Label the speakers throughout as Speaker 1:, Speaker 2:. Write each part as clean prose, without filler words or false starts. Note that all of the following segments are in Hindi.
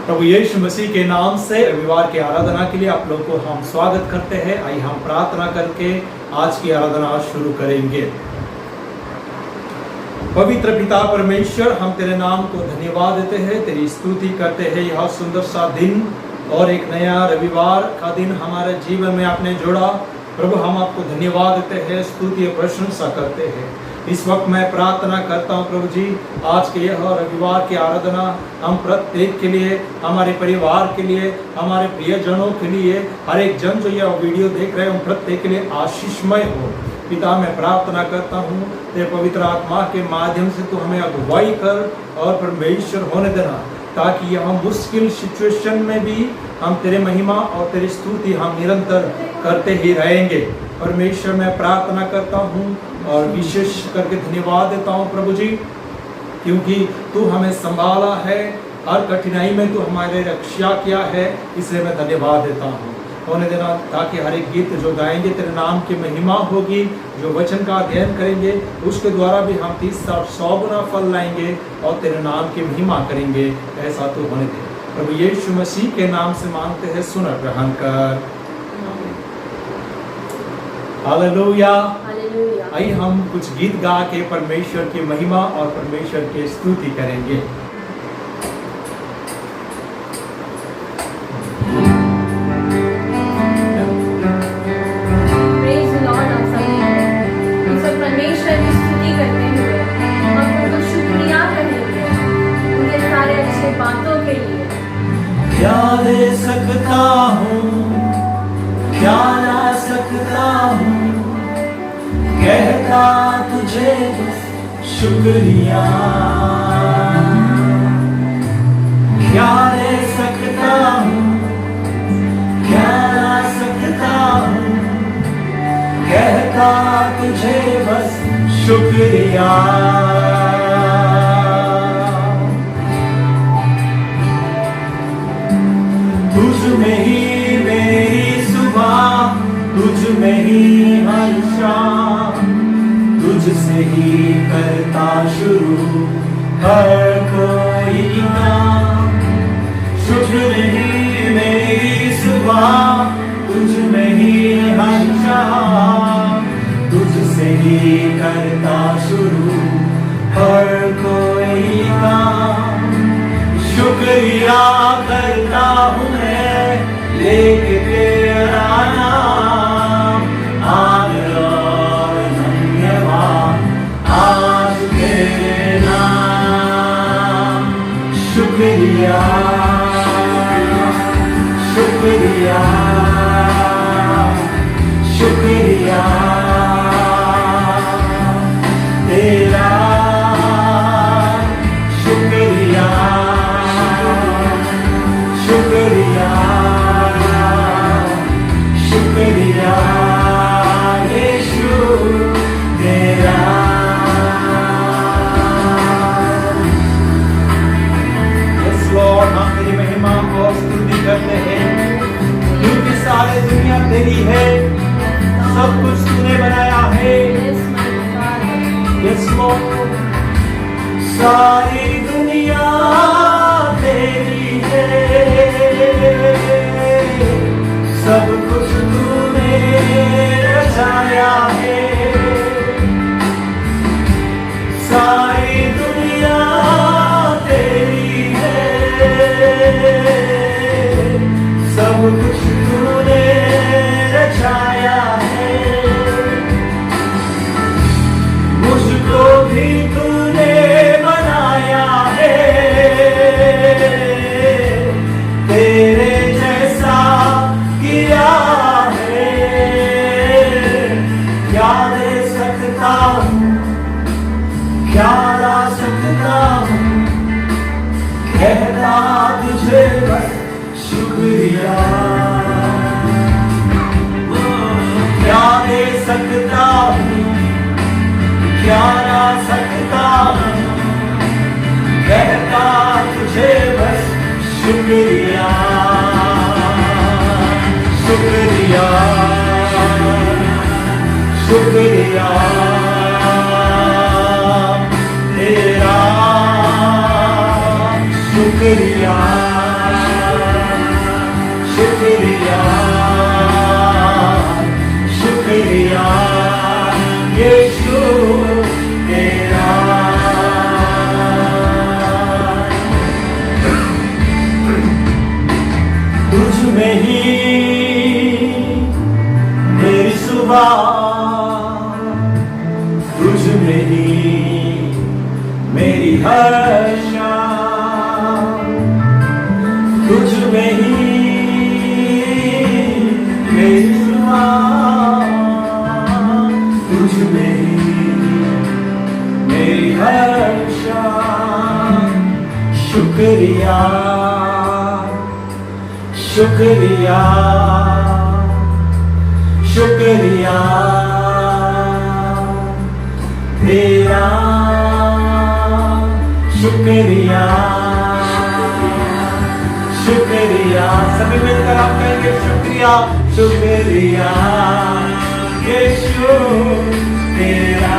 Speaker 1: प्रभु यीशु मसीह के नाम से रविवार की आराधना के लिए आप लोग को हम स्वागत करते हैं। आइए हम प्रार्थना करके आज की आराधना शुरू करेंगे। पवित्र पिता परमेश्वर, हम तेरे नाम को धन्यवाद देते हैं, तेरी स्तुति करते हैं। यह सुंदर सा दिन और एक नया रविवार का दिन हमारे जीवन में आपने जोड़ा। प्रभु हम आपको धन्यवाद देते हैं, स्तुति और प्रशंसा करते हैं। इस वक्त मैं प्रार्थना करता हूँ प्रभु जी, आज के यह रविवार की आराधना हम प्रत्येक के लिए, हमारे परिवार के लिए, हमारे प्रियजनों के लिए, हर एक जन जो यह वीडियो देख रहे हैं, उन प्रत्येक के लिए आशीषमय हो। पिता मैं प्रार्थना करता हूँ, तेरे पवित्र आत्मा के माध्यम से तू हमें अगुवाई कर और परमेश्वर होने देना, ताकि यह मुश्किल सिचुएशन में भी हम तेरे महिमा और तेरी स्तुति हम निरंतर करते ही रहेंगे। परमेश्वर मैं प्रार्थना करता हूँ और विशेष करके धन्यवाद देता हूँ प्रभु जी, क्योंकि तू हमें संभाला है, हर कठिनाई में तू हमारे रक्षा किया है, इसलिए मैं धन्यवाद देता हूँ। होने देना ताकि हर एक गीत जो गाएंगे तेरे नाम की महिमा होगी, जो वचन का अध्ययन करेंगे उसके द्वारा भी हम 30-100 गुना फल लाएंगे और तेरे नाम की महिमा करेंगे। ऐसा तो होने दे प्रभु यीशु मसीह के नाम से मांगते हैं, सुन ग्रहण कर। हालेलुया। आइए हम कुछ गीत गा के परमेश्वर की महिमा और परमेश्वर की स्तुति करेंगे।
Speaker 2: परमेश्वर की स्तुति करते हुए हम उनको शुक्रिया करेंगे उनके सारे अच्छे बातों के लिए।
Speaker 1: क्या दे सकता हूँ, क्या ला सकता हूँ, कहता तुझे शुक्रिया। क्या दे सकता हूँ, क्या ला सकता हूँ, कहता तुझे बस शुक्रिया। तुझ में ही मेरी सुबह, तुझ में ही हर शाम, तुझसे ही करता शुरू हर कोई काम। शुक्र ही मेरी सुबह, तुझ में ही हर शाम, तुझसे ही करता शुरू हर कोई काम। शुक्रिया करता हूँ मैं लेके तेरा नाम, आदर और धन्यवाद आज तेरे नाम। शुक्रिया शुक्रिया शुक्रिया तेरा, शुक्रिया शुक्रिया शुक्रिया यीशु तेरा। यस लॉर्ड, हम तेरी महिमा और स्तुति करते हैं, क्योंकि सारी दुनिया तेरी है, सब कुछ तूने बनाया है। यस लॉर्ड, सारी दुनिया तेरी है, सब कुछ तूने रचाया है। सारी दुनिया तेरी है, सब कुछ तूने रचाया है। मुझको भी तूने बनाया है, तेरे जैसा किया है। क्या दे सकता हूँ, क्या ला सकता हूँ, कहता तुझे बस शुक्रिया। क्या दे सकता हूँ, क्या ला सकता हूँ, कहता तुझे बस शुक्रिया शुक्रिया शुक्रिया तेरा, शुक्रिया यीशु तेरा। तुझ में ही मेरी सुबह, तुझ में ही मेरी हर शाम, तुझ में ही मेरी सुबह, तुझ में ही मेरी हर शाम। शुक्रिया शुक्रिया शुक्रिया तेरा, शुक्रिया शुक्रिया। सभी मिलकर आप कहेंगे शुक्रिया शुक्रिया यीशु तेरा।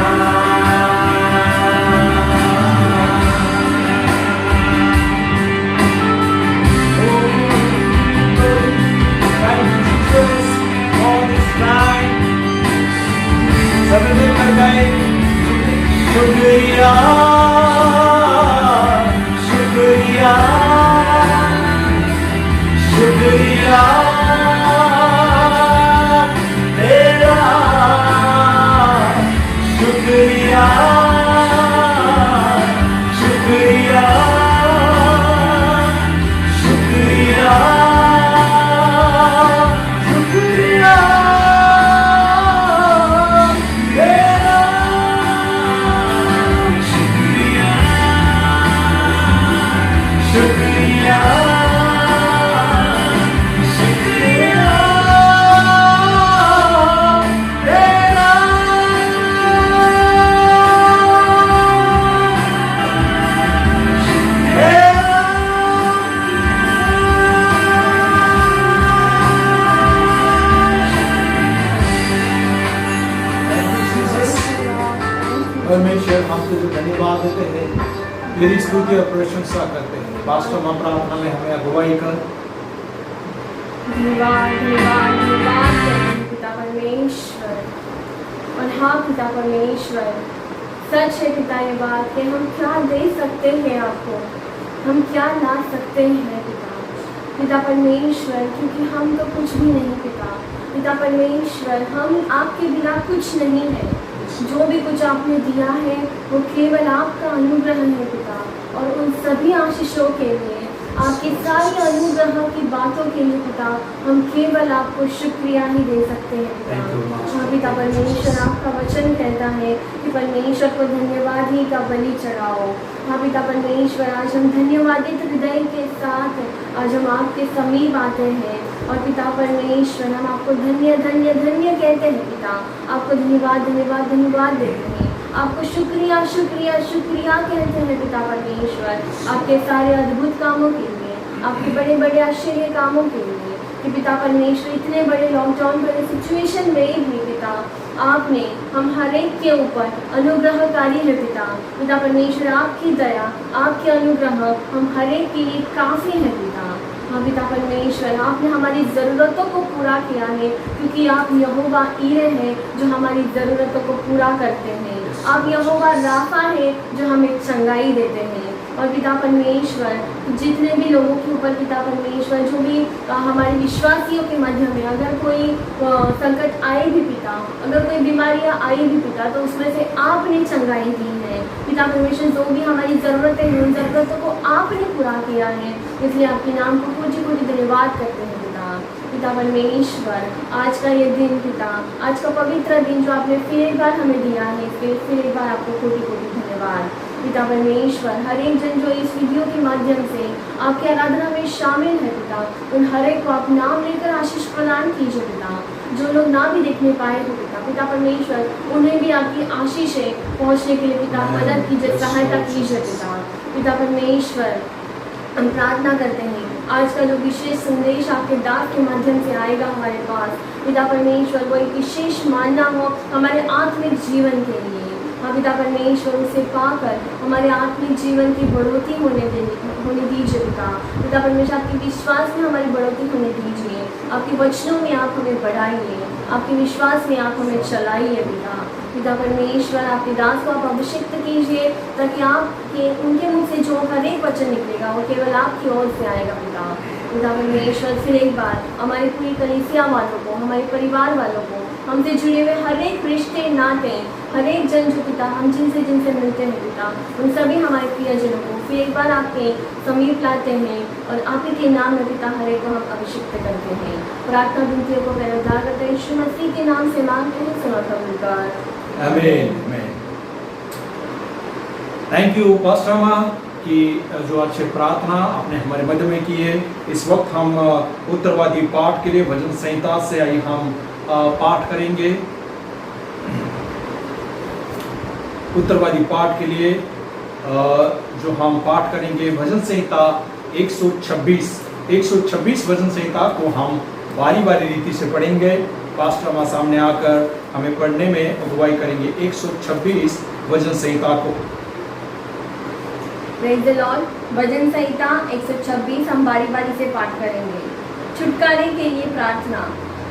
Speaker 1: सभी मिलकर गाएं शुक्रिया शुक्रिया शुक्रिया तेरा, शुक्रिया शुक्रिया शुक्रिया शुक्रिया तेरा, शुक्रिया शुक्रिया शुक्रिया तेरा। परमेश्वर हम तुझे धन्यवाद देते हैं, तेरी स्तुति और प्रशंसा करते हैं। वास्तव में प्रार्थना में हमें अगुवाई कर।
Speaker 2: धन्यवाद धन्यवाद धन्यवाद करते हैं पिता परमेश्वर। और हाँ पिता परमेश्वर, सच है पिता ये बात कि हम क्या दे सकते हैं आपको, हम क्या ला सकते हैं पिता परमेश्वर, क्योंकि हम तो कुछ भी नहीं पिता परमेश्वर। हम आपके बिना कुछ नहीं है। जो भी कुछ आपने दिया है वो केवल आपका अनुग्रह है पिता। और उन सभी आशीषों के लिए, आपकी सारी अनुग्रह की बातों के लिए पिता, हम केवल आपको शुक्रिया ही दे सकते हैं पिता। हाँ पिता परमेश्वर, आपका वचन कहता है कि परमेश्वर को धन्यवाद ही का बलि चढ़ाओ। हाँ पिता परमेश्वर, आज हम धन्यवादित हृदय के साथ आज हम आपके समीप आते हैं। और पिता परमेश्वर, हम आपको धन्य धन्य धन्य कहते हैं पिता। आपको धन्यवाद धन्यवाद धन्यवाद देते हैं, आपको शुक्रिया शुक्रिया शुक्रिया कहते हैं पिता परमेश्वर, आपके सारे अद्भुत कामों के लिए, आपके बड़े बड़े आश्चर्य कामों के लिए। कि पिता परमेश्वर, इतने बड़े लॉकडाउन वाले सिचुएशन में भी पिता आपने हम हर एक के ऊपर अनुग्रहकारी है पिता परमेश्वर। आपकी दया, आपके अनुग्रह हम हर एक के लिए काफ़ी है पिता। हाँ पिता परमेश्वर, आपने हमारी ज़रूरतों को पूरा किया है, क्योंकि आप यहोवा ईरे हैं जो हमारी ज़रूरतों को पूरा करते हैं। आप यहोवा राफा है जो हमें चंगाई देते हैं। और पिता परमेश्वर, जितने भी लोगों के ऊपर पिता परमेश्वर, जो भी हमारे विश्वासियों के माध्यम में अगर कोई संकट आए भी पिता, अगर कोई बीमारियां आई भी पिता, तो उसमें से आपने चंगाई दी है पिता परमेश्वर। जो भी हमारी ज़रूरतें हैं, उन ज़रूरतों को आपने पूरा किया है, इसलिए आपके नाम को कोटि कोटि धन्यवाद करते हैं पिता परमेश्वर। आज का ये दिन पिता, आज का पवित्र दिन जो आपने फिर एक बार हमें दिया है, फिर एक बार आपको कोटि कोटि धन्यवाद पिता परमेश्वर। हर एक जन जो इस वीडियो के माध्यम से आपके आराधना में शामिल है पिता, उन हर एक को आप नाम लेकर आशीष प्रदान कीजिए पिता। जो लोग ना भी देखने पाए हो पिता परमेश्वर, उन्हें भी आपकी आशीषें पहुँचने के लिए पिता मदद कीजिए, सहायता कीजिए पिता परमेश्वर। हम प्रार्थना करते हैं आज का जो विशेष संदेश आपके दास के माध्यम से आएगा हमारे पास पिता परमेश्वर, वो एक विशेष मानना हो हमारे आत्मिक जीवन के लिए। हाँ पिता परमेश्वर, उसे पाकर हमारे आत्मिक जीवन की बढ़ोतरी होने दीजिए पिता परमेश्वर। आपके विश्वास में हमारी बढ़ोतरी होने दीजिए, आपके वचनों में आप हमें बढ़ाइए, आपके विश्वास में आप हमें चलाइए पिता परमेश्वर आपके दास को आप अभिषिक्त कीजिए, ताकि आपके उनके मुख से जो हर एक वचन निकलेगा वो केवल आपकी ओर से आएगा। पिता परमेश्वर, फिर एक बार हमारी पूरी कलीसिया वालों को, हमारे परिवार वालों को, हमसे जुड़े हुए हर एक रिश्ते नाते, हर एक जन जो पिता हम जिनसे मिलते हैं पिता, उन सभी हमारे प्रियजनों को फिर एक बार आपके समीप लाते हैं और आप ही के नाम में पिता हर एक को हम अभिषिक्त करते हैं। प्रार्थना विनतियों को पैरदार करते हैं यीशु मसीह के नाम से मांगते हैं, सुनो कबूलकार।
Speaker 1: आमीन। थैंक यू पास्टर अम्मा कि जो अच्छे प्रार्थना आपने हमारे मध्य में की है। इस वक्त हम उत्तरवादी पाठ के लिए भजन संहिता से आई हम पाठ करेंगे। उत्तरवादी पाठ के लिए जो हम पाठ करेंगे भजन संहिता 126 भजन संहिता को हम बारी बारी रीति से पढ़ेंगे। पास्टर अम्मा सामने आकर हमें पढ़ने में अगुवाई करेंगे 126 भजन संहिता को।
Speaker 2: Praise the Lord. भजन संहिता 126 हम बारी बारी से पाठ करेंगे। छुटकारे के लिए प्रार्थना।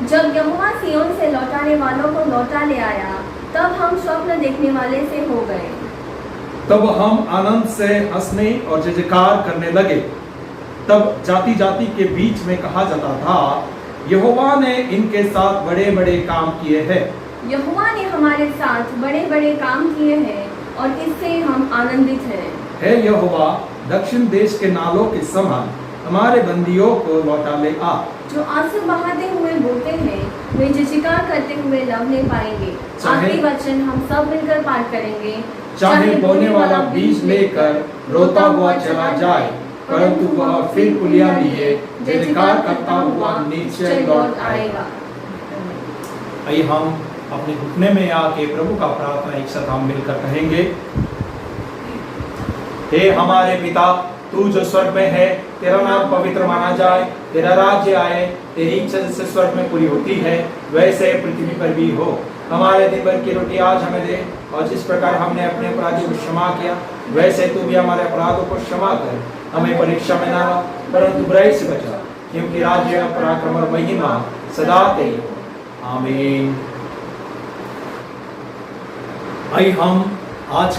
Speaker 2: जब यहोवा सिय्योन से लौटाने वालों को लौटा ले आया, तब हम स्वप्न देखने वाले से हो गए।
Speaker 1: तब हम आनंद से हंसने और जय जयकार करने लगे। तब जाति जाति के बीच में कहा जाता था, यहोवा ने इनके साथ बड़े बड़े काम किए हैं।
Speaker 2: यहोवा ने हमारे साथ बड़े बड़े काम किए हैं और इससे हम आनंदित हैं।
Speaker 1: हे यहोवा, दक्षिण देश के नालों के समान हमारे बंदियों को लौटा ले आ।
Speaker 2: जो आंसू बहाते हुए बोलते हैं, वे जय जयकार करते हुए लवने पाएंगे। आखिरी वचन हम सब मिलकर पाठ करेंगे।
Speaker 1: चाहे बोने वाला बीज लेकर रोता हुआ चला जाए, परंतु वह फिर पुलिया लिए जय जयकार करता हुआ नीचे लौट आएगा। आइए हम अपने घुटने में आके प्रभु का प्रार्थना एक साथ हम मिलकर कहेंगे। हे हमारे पिता, तू जो स्वर्ग में है, तेरा नाम पवित्र माना जाए, तेरा राज्य आए, तेरी इच्छा जैसे स्वर्ग में पूरी होती है वैसे पृथ्वी पर भी हो। हमारे दिन भर की रोटी आज हमें दे, और जिस प्रकार हमने अपने अपराधियों को क्षमा किया वैसे तू भी हमारे अपराधों को क्षमा कर। हमें परीक्षा में न ला, परंतु बुराई से बचा, क्योंकि राज्य, पराक्रम और महिमा सदा तेरी हो। आमीन। आइए हम आज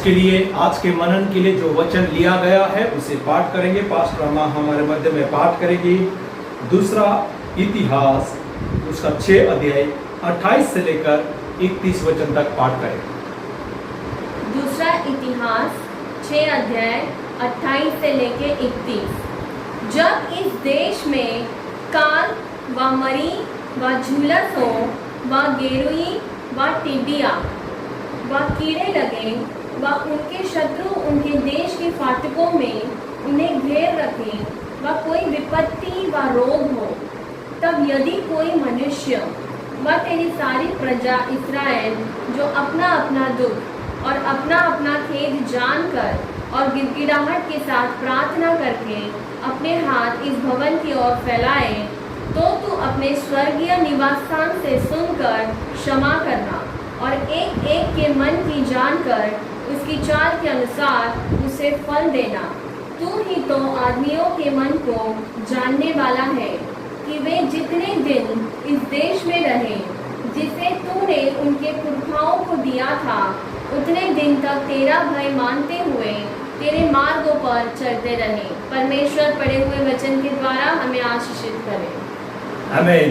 Speaker 1: के मनन के लिए जो वचन लिया गया है उसे पाठ करेंगे। पास्टर अम्मा हमारे मध्य में पाठ करेगी। दूसरा इतिहास उसका 6 अध्याय 28 से लेकर 31 वचन तक पाठ करेंगे।
Speaker 2: दूसरा इतिहास 6 अध्याय 28 से लेकर 31। जब इस देश में काल व मरी व झुलस हो व गेरुई व टिड्डिया व कीड़े लगे व उनके शत्रु उनके देश के फाटकों में उन्हें घेर रखें व कोई विपत्ति व रोग हो, तब यदि कोई मनुष्य व तेरी सारी प्रजा इस्राएल जो अपना अपना दुख और अपना अपना खेद जानकर और गिड़गिड़ाहट के साथ प्रार्थना करके अपने हाथ इस भवन की ओर फैलाए, तो तू अपने स्वर्गीय निवास स्थान से सुनकर क्षमा करना और एक एक के मन की जानकर उसकी चाल के अनुसार उसे फल देना। तू ही तो आदमियों के मन को जानने वाला है कि वे जितने दिन इस देश में रहे जिसे तूने उनके पुरखाओं को दिया था, उतने दिन तक तेरा भय मानते हुए तेरे मार्गों पर चलते रहे। परमेश्वर पढ़े हुए वचन के द्वारा हमें आशीषित करे।
Speaker 1: आमीन।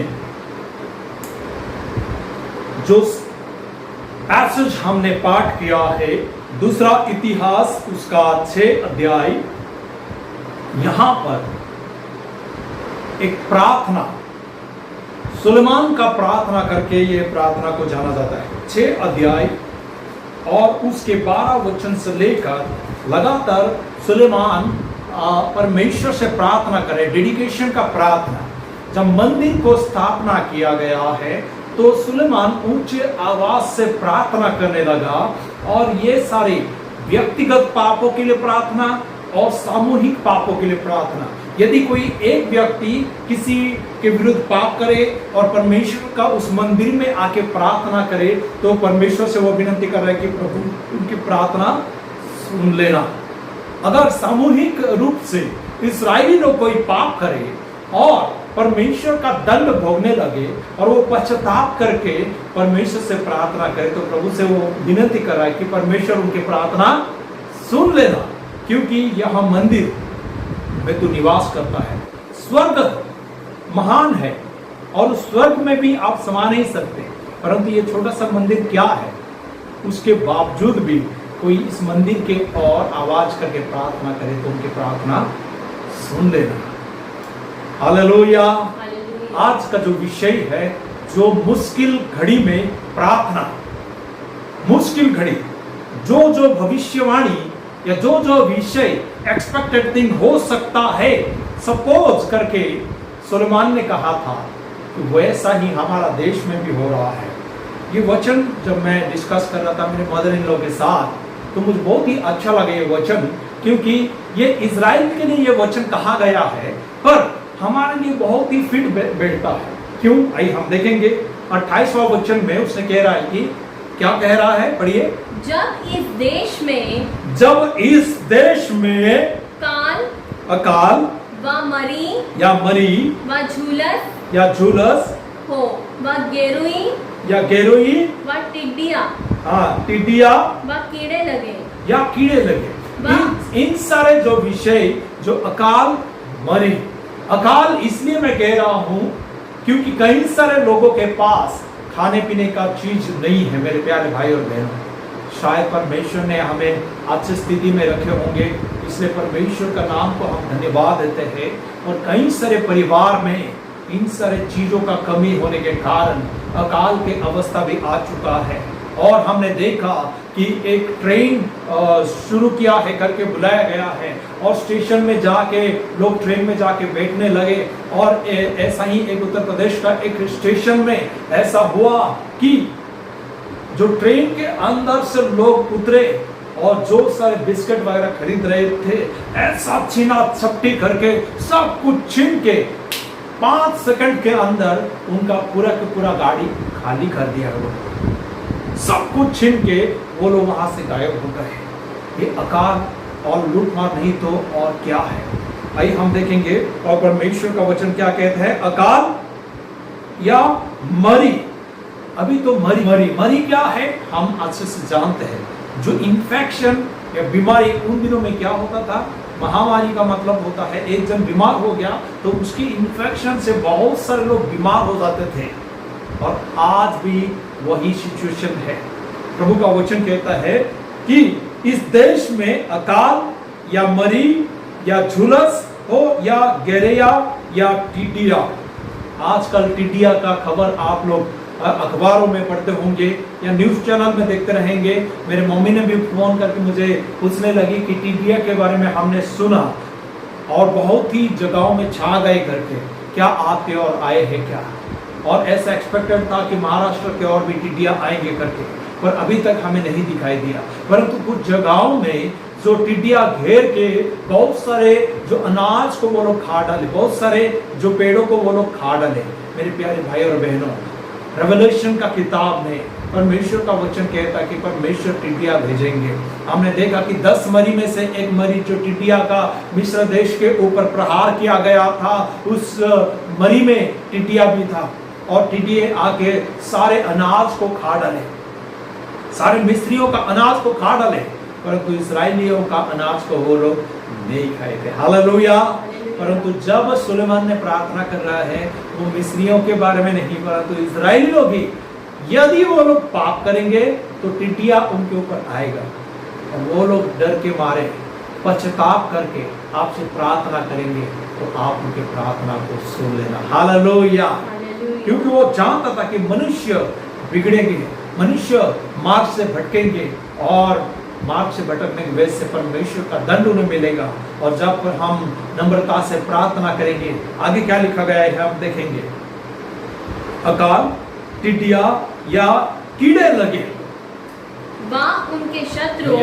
Speaker 1: जो पैसेज हमने पाठ किया है दूसरा इतिहास उसका 6 अध्याय, यहां पर एक प्रार्थना, सुलेमान का प्रार्थना करके यह प्रार्थना को जाना जाता है। 6 अध्याय और उसके 12 वचन से लेकर लगातार सुलेमान परमेश्वर से प्रार्थना करे, डेडिकेशन का प्रार्थना। जब मंदिर को स्थापना किया गया है तो सुलेमान ऊंचे आवाज से प्रार्थना करने लगा, और ये सारे व्यक्तिगत पापों के लिए प्रार्थना और सामूहिक पापों के लिए प्रार्थना। यदि कोई एक व्यक्ति किसी के विरुद्ध पाप करे और परमेश्वर का उस मंदिर में आके प्रार्थना करे, तो परमेश्वर से वो विनती कर रहा है कि प्रभु उनकी प्रार्थना सुन लेना। अगर सामूहिक रूप से इस्राएली लोग कोई पाप करे और परमेश्वर का दंड भोगने लगे और वो पश्चाताप करके परमेश्वर से प्रार्थना करे, तो प्रभु से वो विनती कर रहा है कि परमेश्वर उनकी प्रार्थना सुन लेना, क्योंकि यह मंदिर में तू निवास करता है। स्वर्ग महान है और उस स्वर्ग में भी आप समा नहीं सकते, परंतु ये छोटा सा मंदिर क्या है, उसके बावजूद भी कोई इस मंदिर के और आवाज करके प्रार्थना करे तो उनकी प्रार्थना सुन लेना। हालेलुया। आज का जो विषय है, जो मुश्किल घड़ी में प्रार्थना, मुश्किल घड़ी, जो भविष्यवाणी या जो विषय एक्सपेक्टेड थिंग हो सकता है, सपोज करके सुलेमान ने कहा था कि वैसा ही हमारा देश में भी हो रहा है। ये वचन जब मैं डिस्कस कर रहा था मेरे मदर इन लॉ के साथ, तो मुझे बहुत ही अच्छा लगा ये वचन, क्योंकि ये इजराइल के लिए ये वचन कहा गया है, पर हमारे लिए बहुत ही फिट बैठता है। क्यों? आइए हम देखेंगे 28वां वचन में उसने कह रहा है कि क्या कह रहा है, पढ़िए।
Speaker 2: जब इस देश में अकाल व मरी
Speaker 1: व झुलस
Speaker 2: हो व गेरुई
Speaker 1: व टिड्डिया
Speaker 2: व कीड़े लगे
Speaker 1: इन सारे जो विषय, जो अकाल मरी, अकाल इसलिए मैं कह रहा हूं क्योंकि कई सारे लोगों के पास खाने पीने का चीज नहीं है। मेरे प्यारे भाई और बहनों, शायद परमेश्वर ने हमें अच्छी स्थिति में रखे होंगे, इसलिए परमेश्वर का नाम को हम धन्यवाद देते हैं। और कई सारे परिवार में इन सारे चीजों का कमी होने के कारण अकाल के अवस्था भी आ चुका है। और हमने देखा कि एक ट्रेन शुरू किया है करके बुलाया गया है, और स्टेशन में जाके लोग ट्रेन में जाके बैठने लगे। और ऐसा ही एक उत्तर प्रदेश का एक स्टेशन में ऐसा हुआ कि जो ट्रेन के अंदर से लोग उतरे और जो सारे बिस्किट वगैरह खरीद रहे थे, ऐसा छीना छपटी करके सब कुछ छीन के 5 सेकंड के अंदर उनका पूरा का पूरा गाड़ी खाली कर दिया। सब कुछ छीन के वो लोग वहां से गायब हो गए। ये अकाल और लूटमार नहीं तो और क्या है? आइए हम देखेंगे और परमेश्वर का वचन क्या कहता है, अकाल या मरी। अभी तो मरी क्या है हम अच्छे से जानते हैं। जो इन्फेक्शन या बीमारी, उन दिनों में क्या होता था, महामारी का मतलब होता है एक जन बीमार हो गया तो उसकी इन्फेक्शन से बहुत सारे लोग बीमार हो जाते थे, और आज भी वही सिचुएशन है। प्रभु का वचन कहता है कि इस देश में अकाल या मरी या झुलस हो या गेरेया या टिड्डिया। आजकल टिड्डिया का खबर आप लोग अखबारों में पढ़ते होंगे या न्यूज चैनल में देखते रहेंगे। मेरे मम्मी ने भी फोन करके मुझे पूछने लगी कि टिड्डिया के बारे में हमने सुना और बहुत ही जगहों में छा गए करके, क्या आपके और आए हैं क्या? और ऐसा एक्सपेक्टेड था कि महाराष्ट्र के और भी टिड्डिया आएंगे करके, पर अभी तक हमें नहीं दिखाई दिया। परंतु कुछ जगहों में जो टिड्डिया घेर के बहुत सारे जो अनाज को वो लोग खा डाले, बहुत सारे जो पेड़ों को वो लोग खा डाले। मेरे प्यारे भाई और बहनों, रेवलेशन का किताब में परमेश्वर का वचन कहता है कि परमेश्वर टिड्डिया भेजेंगे। हमने देखा कि 10 मरी में से एक मरी जो टिड्डिया का मिस्र देश के ऊपर प्रहार किया गया था, उस मरी में टिड्डिया भी था, और टिड्डिए आके सारे अनाज को खा डाले, सारे मिस्रियों का अनाज को खा डाले, परंतु इस्राएलियों का अनाज को वो लोग नहीं खाए थे। हालेलुया। परंतु जब सुलेमान ने प्रार्थना कर रहा है, वो मिस्रियों के बारे में नहीं, परंतु इस्राएली लोग भी यदि वो लोग पाप करेंगे तो टिड्डिया उनके ऊपर आएगा, और वो लोग डर के मारे पश्चाताप करके आपसे प्रार्थना करेंगे तो आप उनके प्रार्थना को सुन लेना। हालेलुया। क्योंकि वो जानता था कि मनुष्य बिगड़ेंगे, मनुष्य मार्ग से भटकेंगे, और मार्ग से भटकने की वजह से परमेश्वर का दंड उन्हें मिलेगा। और जब पर हम नम्रता से प्रार्थना करेंगे, आगे क्या लिखा गया है हम देखेंगे, अकाल, टिड्डिया या कीड़े लगे,
Speaker 2: उनके शत्रु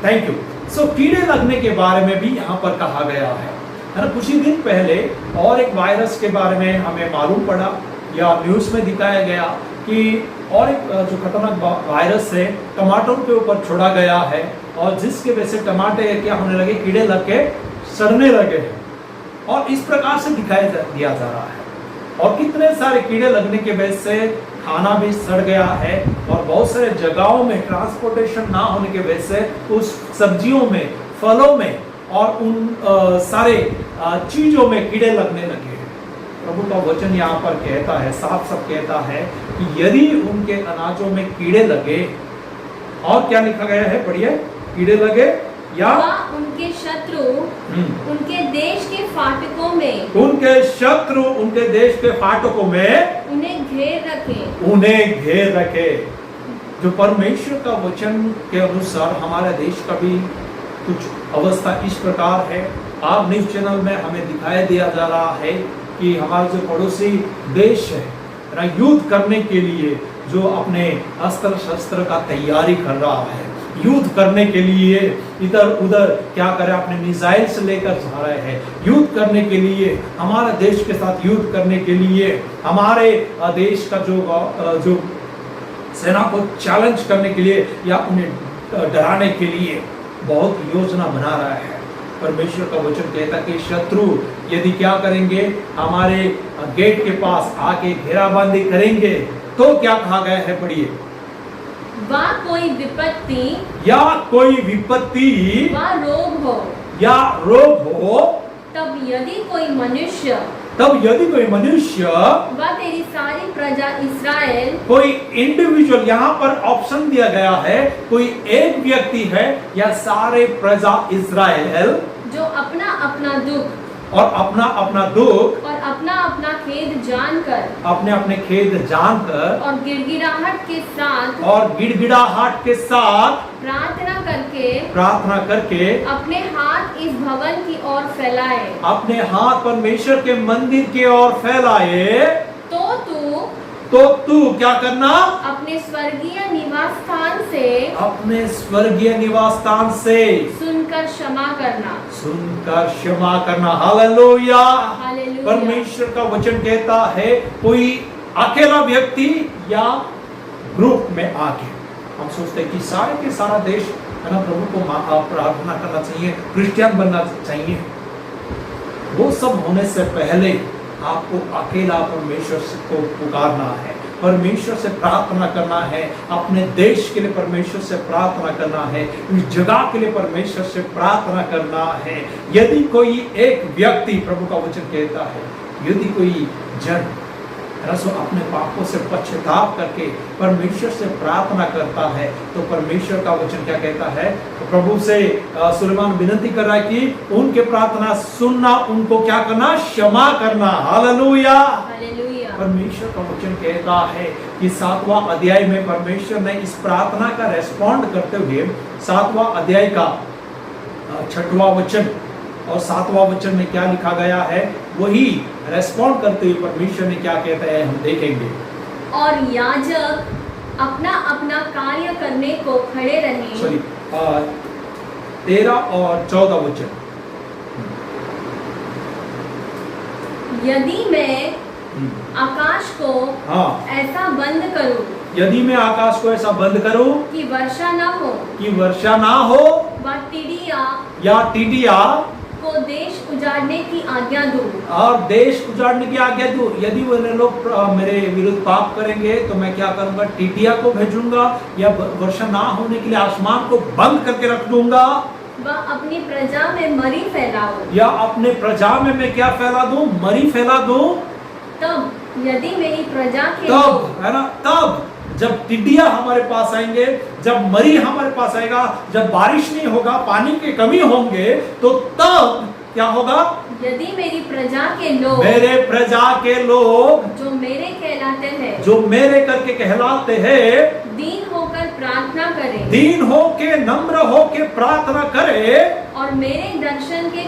Speaker 1: थैंक यू। सो कीड़े लगने के बारे में भी यहाँ पर कहा गया है ना। कुछ ही दिन पहले और एक वायरस के बारे में हमें मालूम पड़ा या न्यूज में दिखाया गया कि और एक जो खतरनाक वायरस है टमाटरों के ऊपर छोड़ा गया है, और जिसके वजह से टमाटे क्या होने लगे, कीड़े लग के सड़ने लगे हैं। और इस प्रकार से दिया जा रहा है। और कितने सारे कीड़े लगने के वजह से खाना भी सड़ गया है और बहुत सारे जगहों में ट्रांसपोर्टेशन ना होने के वजह से उस सब्जियों में, फलों में और उन सारे चीजों में कीड़े लगने लगे हैं। प्रभु का वचन यहाँ पर कहता है, साफ साफ कहता है कि यदि उनके अनाजों में कीड़े लगे, और क्या लिखा गया है, पढ़िए, कीड़े लगे या
Speaker 2: उनके शत्रु उनके देश के फाटकों में,
Speaker 1: उनके शत्रु उनके देश के फाटकों में
Speaker 2: उन्हें
Speaker 1: घेर रखे। जो परमेश्वर का वचन के अनुसार हमारे देश का भी कुछ अवस्था इस प्रकार है। आप न्यूज चैनल में हमें दिखाई दिया जा रहा है कि हमारे जो पड़ोसी देश है ना, युद्ध करने के लिए जो अपने अस्त्र शस्त्र का तैयारी कर रहा है, युद्ध करने के लिए इधर उधर क्या करे, अपने मिसाइल से लेकर जा रहे हैं, युद्ध करने के लिए, हमारे देश के साथ युद्ध करने के लिए, हमारे देश का जो सेना को चैलेंज करने के लिए या उन्हें डराने के लिए बहुत योजना बना रहा है। परमेश्वर का वचन कहता है कि शत्रु यदि क्या करेंगे, हमारे गेट के पास आके घेराबंदी करेंगे तो क्या कहा गया है, पढ़िए,
Speaker 2: वा कोई विपत्ति
Speaker 1: या कोई विपत्ति
Speaker 2: वा रोग हो,
Speaker 1: या रोग हो,
Speaker 2: तब यदि कोई मनुष्य
Speaker 1: व
Speaker 2: तेरी सारी प्रजा इस्राएल,
Speaker 1: कोई इंडिविजुअल, यहाँ पर ऑप्शन दिया गया है, कोई एक व्यक्ति है या सारे प्रजा इस्राएल
Speaker 2: जो अपना अपना दुख
Speaker 1: और अपना अपना दुख
Speaker 2: और अपना अपना खेद जानकर,
Speaker 1: अपने अपने खेद जानकर
Speaker 2: और गिड़गिड़ाहट के साथ प्रार्थना करके
Speaker 1: अपने
Speaker 2: हाथ इस भवन की ओर फैलाए,
Speaker 1: अपने हाथ परमेश्वर के मंदिर की ओर फैलाए, तो तू क्या करना,
Speaker 2: अपने स्वर्गीय निवास स्थान से सुनकर क्षमा करना।
Speaker 1: हालेलुया। परमेश्वर का वचन कहता है कोई अकेला व्यक्ति या ग्रुप में आके, हम सोचते हैं कि सारे के सारा देश है ना, प्रभु को प्रार्थना करना चाहिए, क्रिश्चियन बनना चाहिए। वो सब होने से पहले आपको अकेला परमेश्वर को पुकारना है, परमेश्वर से प्रार्थना करना है, अपने देश के लिए परमेश्वर से प्रार्थना करना है, इस जगह के लिए परमेश्वर से प्रार्थना करना है। यदि कोई एक व्यक्ति, प्रभु का वचन कहता है, यदि कोई जन रसो अपने पापों से पश्चाताप करके परमेश्वर से प्रार्थना करता है, तो परमेश्वर का वचन क्या कहता है, तो प्रभु से सुलेमान विनती कर रहा है कि उनके प्रार्थना सुनना, उनको क्या करना, क्षमा करना। हालेलुया। परमेश्वर का वचन कहता है कि 7वां अध्याय में परमेश्वर ने इस प्रार्थना का रेस्पॉन्ड करते हुए 7वां अध्याय का 6वां वचन और 7वां वचन में क्या लिखा गया है, वही रेस्पॉन्ड करते हुए परमेश्वर ने क्या कहता है, हम देखेंगे।
Speaker 2: और याजक अपना अपना कार्य करने को खड़े रहे।
Speaker 1: 13 और 14 वचन।
Speaker 2: यदि मैं आकाश को ऐसा बंद करूं,
Speaker 1: यदि मैं आकाश को ऐसा बंद करूं
Speaker 2: कि वर्षा ना हो,
Speaker 1: या टिडिया
Speaker 2: को देश उजाड़ने की आज्ञा दूं,
Speaker 1: और देश उजाड़ने की आज्ञा दूं, यदि वो लोग मेरे विरुद्ध पाप करेंगे तो मैं क्या करूंगा, टिडिया को भेजूंगा या वर्षा ना होने के लिए आसमान को बंद करके रख दूंगा,
Speaker 2: वह अपनी प्रजा में मरी फैलाऊं,
Speaker 1: या अपने प्रजा में मैं क्या फैला दूं, मरी फैला दूं।
Speaker 2: तब यदि मेरी प्रजा के
Speaker 1: तब है ना, तब जब टिड्डिया हमारे पास आएंगे, जब मरी हमारे पास आएगा, जब बारिश नहीं होगा, पानी की कमी होंगे, तो तब क्या होगा,
Speaker 2: यदि मेरी प्रजा के लोग,
Speaker 1: मेरे प्रजा के लोग
Speaker 2: जो मेरे कहलाते हैं,
Speaker 1: जो मेरे करके कहलाते हैं,
Speaker 2: दीन होकर प्रार्थना करें,
Speaker 1: दीन होके नम्र होके प्रार्थना करे,
Speaker 2: और मेरे दर्शन के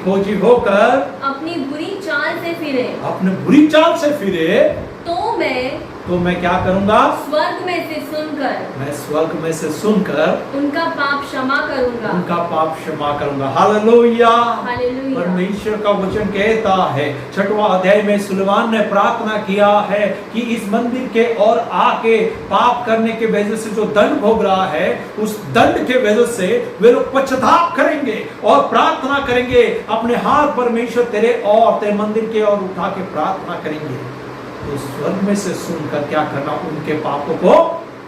Speaker 2: खोजी होकर, अपनी बुरी चाल से फिरे,
Speaker 1: तो मैं तो मैं क्या करूंगा?
Speaker 2: स्वर्ग में से सुनकर,
Speaker 1: मैं स्वर्ग में से सुनकर
Speaker 2: उनका पाप क्षमा करूंगा।
Speaker 1: उनका पाप क्षमा करूंगा। हालेलुया।
Speaker 2: हालेलुया।
Speaker 1: परमेश्वर का वचन कहता है 6वां अध्याय में सुलेमान ने प्रार्थना किया है कि इस मंदिर के और आके पाप करने के वजह से जो दंड भोग रहा है, उस दंड के वजह से वे लोग पश्चाताप करेंगे और प्रार्थना करेंगे, अपने हाथ परमेश्वर तेरे और तेरे मंदिर के और उठा के प्रार्थना करेंगे। तो स्वर्ग में से सुनकर क्या करना? उनके पापों को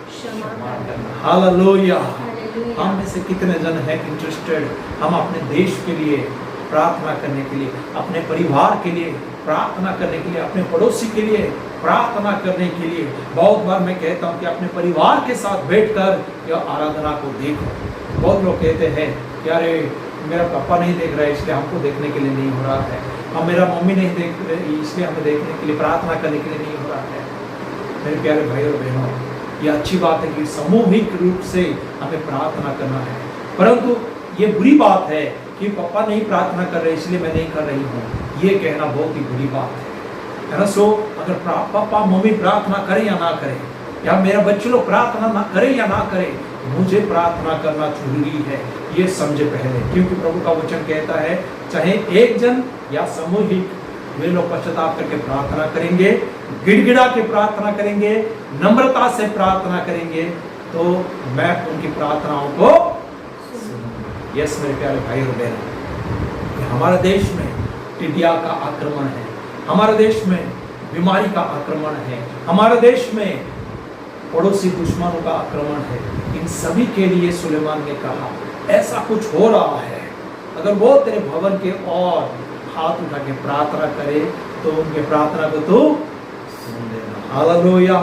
Speaker 1: क्षमा करना। हालेलुया। हम में से कितने जन हैं इंटरेस्टेड हम अपने देश के लिए प्रार्थना करने के लिए, अपने परिवार के लिए प्रार्थना करने के लिए, अपने पड़ोसी के लिए प्रार्थना करने के लिए? बहुत बार मैं कहता हूँ कि अपने परिवार के साथ बैठकर यह आराधना को देखो। बहुत लोग कहते हैं कि अरे मेरा पापा नहीं देख रहा है इसलिए हमको देखने के लिए नहीं हो रहा है, हम मेरा मम्मी नहीं देख रहे इसलिए हमें देखने के लिए प्रार्थना करने के लिए नहीं हो रहा है। मेरे प्यारे भाई और बहनों, ये अच्छी बात है कि सामूहिक रूप से हमें प्रार्थना करना है, परंतु ये बुरी बात है कि पापा नहीं प्रार्थना कर रहे इसलिए मैं नहीं कर रही हूँ, ये कहना बहुत ही बुरी बात है ना। सो अगर पापा मम्मी प्रार्थना करें या ना करें, या मेरा बच्चे लोग प्रार्थना ना करें या ना करें, मुझे प्रार्थना करना जरूरी है, ये समझे पहले। क्योंकि प्रभु का वचन कहता है चाहे एक जन या सामूहिक वे लोग पश्चाताप करके प्रार्थना करेंगे, गिड़गिड़ा के प्रार्थना करेंगे, नम्रता से प्रार्थना करेंगे, तो मैं उनकी प्रार्थनाओं को सुनूंगा। यस मेरे प्यारे भाई और बहन, हमारे देश में टिड्डिया का आक्रमण है, हमारे देश में बीमारी का आक्रमण है, हमारे देश में पड़ोसी दुश्मनों का आक्रमण है। इन सभी के लिए सुलेमान ने कहा ऐसा कुछ हो रहा है, अगर वो तेरे भवन के और हाथ उठा के प्रार्थना करे तो उनके प्रार्थना को तू सुन लेना। हालेलुया।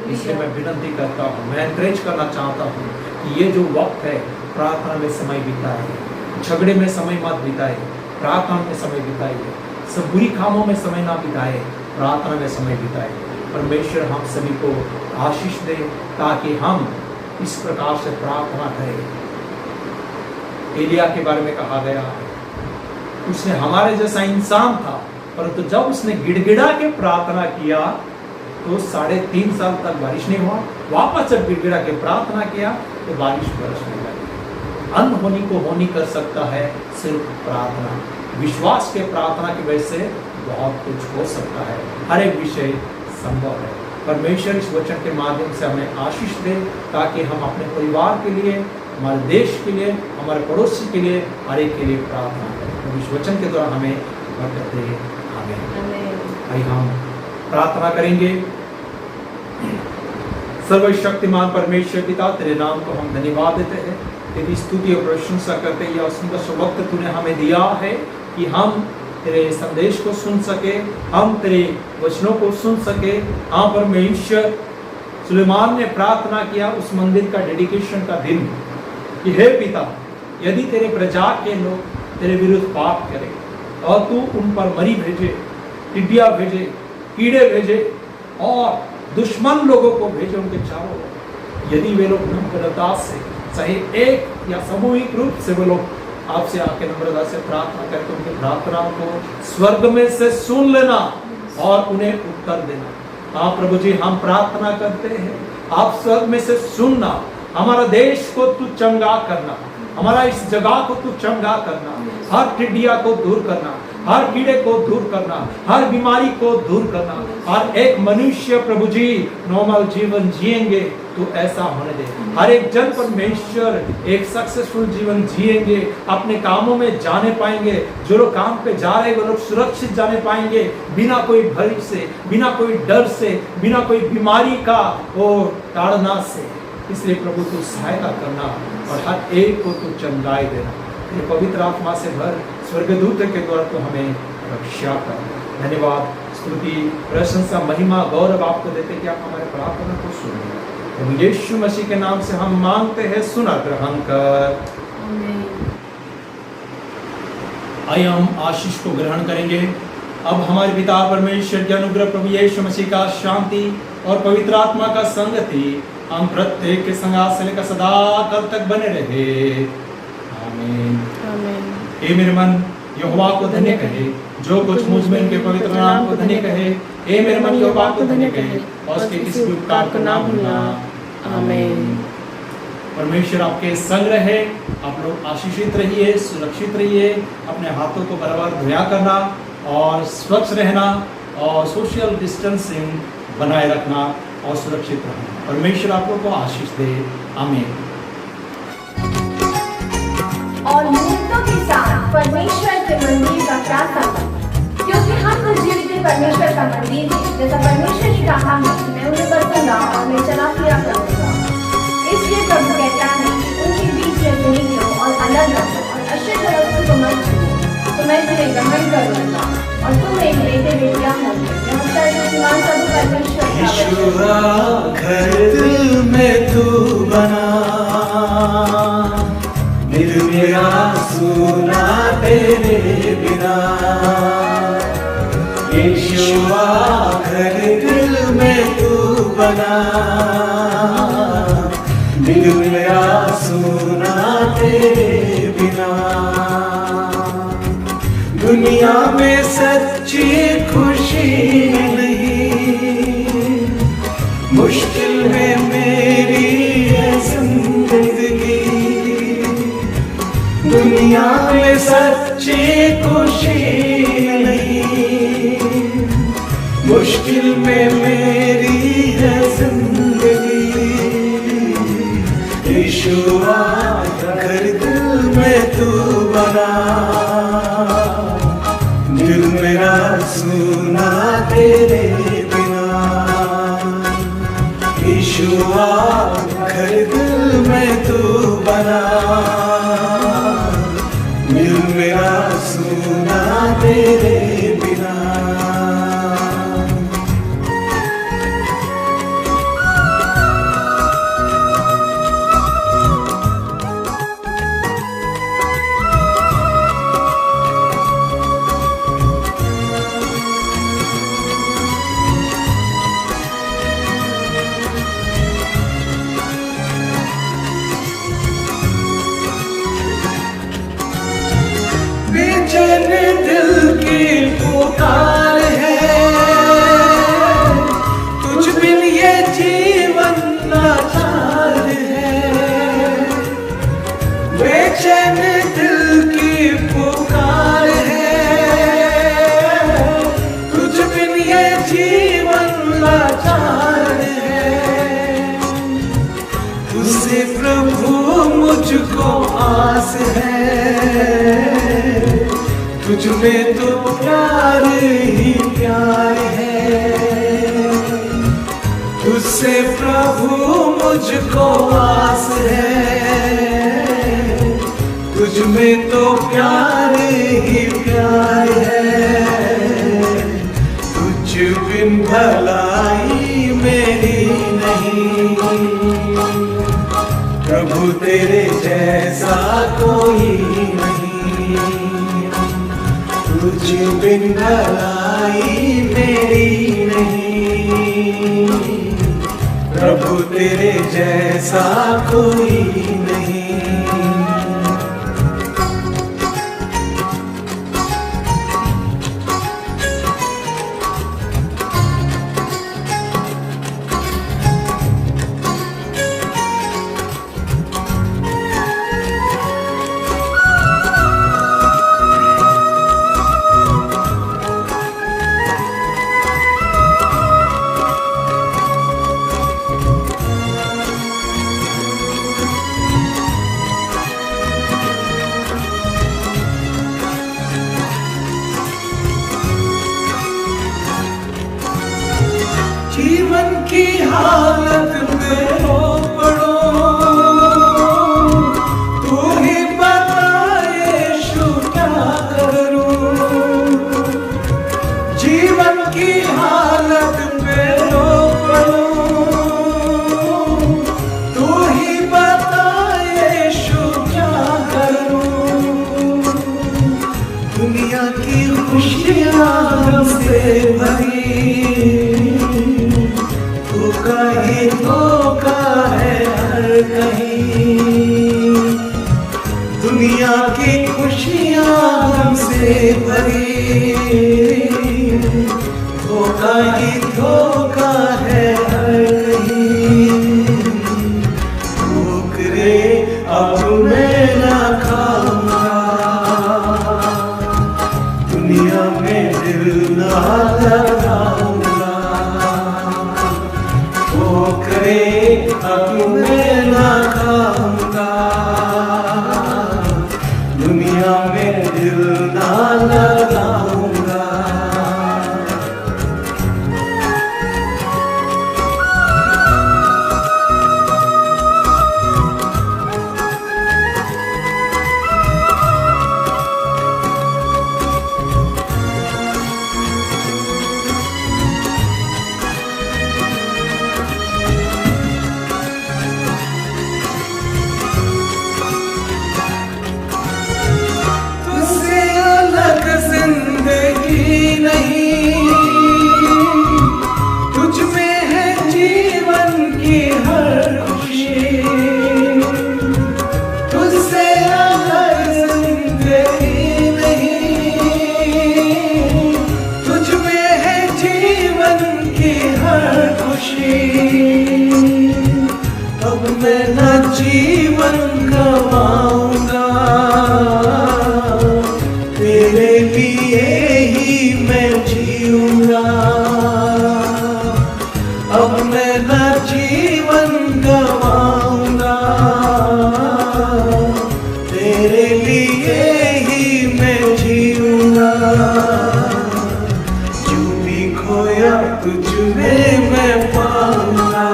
Speaker 1: इसलिए मैं विनती करता हूँ, मैं एनकरेज करना चाहता हूँ कि ये जो वक्त है प्रार्थना में समय बिताए, झगड़े में समय मत बिताए, प्रार्थना में समय बिताइए, सब बुरी कामों में समय ना बिताए, प्रार्थना में समय बिताए। परमेश्वर हम सभी को आशीष दे ताकि हम इस प्रकार से प्रार्थना करें। एलिया के बारे में कहा गया है उसने हमारे जैसा इंसान था, परंतु जब उसने गिड़गिड़ा के प्रार्थना किया तो 3.5 साल तक बारिश नहीं हुआ। वापस जब गिड़गिड़ा के प्रार्थना किया तो बारिश बरसने लगी। अनहोनी को होनी कर सकता है सिर्फ प्रार्थना। विश्वास के प्रार्थना की वजह से बहुत कुछ हो सकता है, हर एक विषय संभव है। परमेश्वर इस वचन के माध्यम से हमें आशीष दे ताकि हम अपने परिवार के लिए, हमारे देश के लिए, हमारे पड़ोसी के लिए, हर एक के लिए प्रार्थना करें। तो इस वचन के द्वारा हमें बरकत दे। आमीन। आइए हम प्रार्थना करेंगे। सर्वशक्तिमान परमेश्वर पिता, तेरे नाम को हम धन्यवाद देते हैं, तेरी स्तुति और प्रशंसा करते हैं। यह सुंदर वक्त तूने हमें दिया है कि हम तेरे संदेश को सुन सके, हम तेरे वचनों को सुन सके। हाँ परमेश्वर, सुलेमान ने प्रार्थना किया उस मंदिर का डेडिकेशन का दिन कि हे पिता, यदि तेरे प्रजा के लोग तेरे विरुद्ध पाप करें और तू उन पर मरी भेजे, टिड्डिया भेजे, कीड़े भेजे और दुश्मन लोगों को भेजे उनके चारों ओर, यदि वे लोग नम्रता से, चाहे एक या सामूहिक रूप से वे लोग आपसे आके नम्रता से प्रार्थना करके उनकी प्रार्थनाओं को स्वर्ग में से सुन लेना और उन्हें उत्तर देना। हाँ प्रभु जी, हम प्रार्थना करते हैं आप स्वर्ग में से सुनना, हमारा देश को तू चंगा करना, हमारा इस जगह को तू चंगा करना, हर टिड्डिया को दूर करना, हर कीड़े को दूर करना, हर बीमारी को दूर करना, हर एक मनुष्य प्रभु जी नॉर्मल जीवन जिएंगे तो ऐसा होने दे। हर एक जन परमेश्वर एक सक्सेसफुल जीवन जिएंगे, अपने कामों में जाने पाएंगे, जो लोग काम पे जा रहे वो लोग सुरक्षित जाने पाएंगे, बिना कोई भय से, बिना कोई डर से, बिना कोई बीमारी का वो ताड़ना से। इसलिए प्रभु तू सहायता करना और हर एक को तू चंगाई देना। ये पवित्र आत्मा से भर स्वर्गदूत के द्वारा तो हमें रक्षा कर। धन्यवाद, स्तुति, प्रशंसा, महिमा, गौरव आपको देते कि आप हमारे प्रार्थना को सुनिए। प्रभु यीशु मसीह के नाम से हम मांगते हैं, सुना ग्रहण कर। आइए हम आशीष को ग्रहण करेंगे। अब हमारे पिता परमेश्वर के अनुग्रह, प्रभु यीशु मसीह का शांति और पवित्र आत्मा का संगति हम प्रत्येक के संगात से लेकर सदा कल तक बने रहे। आमीन।
Speaker 2: आमीन।
Speaker 1: हे मेरे मन, यहोवा को धन्य कहे, जो कुछ मुझ में इनके पवित्र नाम को धन्य कहे, हे मेरे मन के पाप को धन्य कहे और उसके किसी भी उपकार को ना भूलना। आमीन। परमेश्वर आपके संग रहे, आप लोग आशीषित रहिए, सुरक्षित रहिए, अपने हाथों को बराबर धोया करना और स्वच्छ रहना और सोशल डिस्टेंसिंग बनाए रखना और सुरक्षित रहना। परमेश्वर आप लोग को आशीष दे। आमीन।
Speaker 2: और मूर्तों के साथ परमेश्वर के मंदिर का क्या संबंध? क्योंकि हम तो जीवित परमेश्वर का मंदिर है, जैसा परमेश्वर ने कहा है कि मैं उन्हें बसूंगा और मैं चला फिरा करूंगा। इसलिए प्रभु कहता है कि उनके बीच में तुम निकलो और अलग रहो और अशुद्ध वस्तु को मत छुओ, तो मैं तुम्हें ग्रहण करूंगा और तुम एक बेटे बेटियां होंगे। सर्वशक्तिमान प्रभु परमेश्वर का
Speaker 3: यीशुआ घर दिल में तू बना, दिल मेरा सुना तेरे बिना। यीशुआ घर दिल में तू बना, दिल मेरा सुना तेरे बिना। दुनिया में सच्ची खुशी नहीं, मुश्किल है मेरी ये जिंदगी। दुनिया में सच्ची खुशी नहीं, मुश्किल में मेरी है जिंदगी। यीशुआ घर दिल में तू बना, दिल मेरा सुना तेरे बिना। यीशुआ घर दिल में तू बना, दिल मेरा सुना तेरे बिना। बेचैन दिल की पुकार है, तुझ बिन ये जीवन लाचार है। बेचैन दिल की पुकार है, तुझ बिन ये जीवन लाचार है। तुझसे प्रभु मुझको आस है, तुझ में तो प्यार ही प्यार है। तुझसे प्रभु मुझको आस है, तुझ में तो प्यार ही प्यार है। तुझ बिन भलाई मेरी नहीं, प्रभु तेरे जैसा कोई नहीं। तुझ बिन भलाई मेरी नहीं, प्रभु तेरे जैसा कोई नहीं। मैं न जीवन गवाऊंगा, तेरे लिए ही मैं जीऊंगा। अब मैं न जीवन गवाऊंगा, तेरे लिए ही मैं जीऊंगा। जो भी खोया तुझ में मैं पाऊंगा,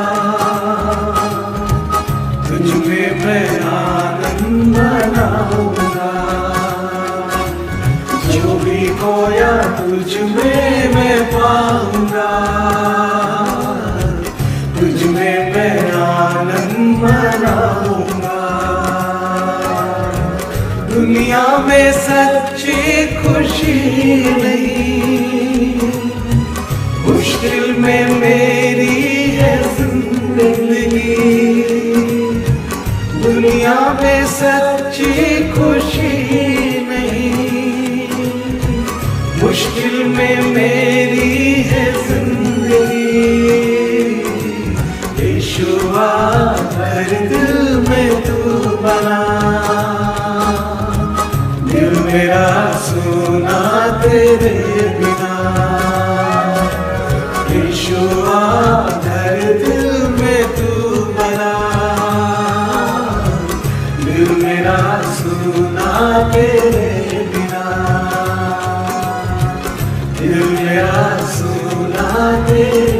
Speaker 3: तुझ में मैं आनंद मनाऊंगा। जो भी खोया तुझ में मैं पाऊंगा, तुझ में मैं आनंद मनाऊंगा। दुनिया में सच्ची खुशी नहीं, मुश्किल में मेरी है जिंदगी। दुनिया में सच्ची खुशी नहीं, मुश्किल में मेरी है जिंदगी। यीशुआ हर दिल में तू बना, दिल मेरा सुना तेरे बिना। यीशुआ हर दिल में तू बना, दिल मेरा सुना तेरे बिना। दिल मेरा सुना तेरे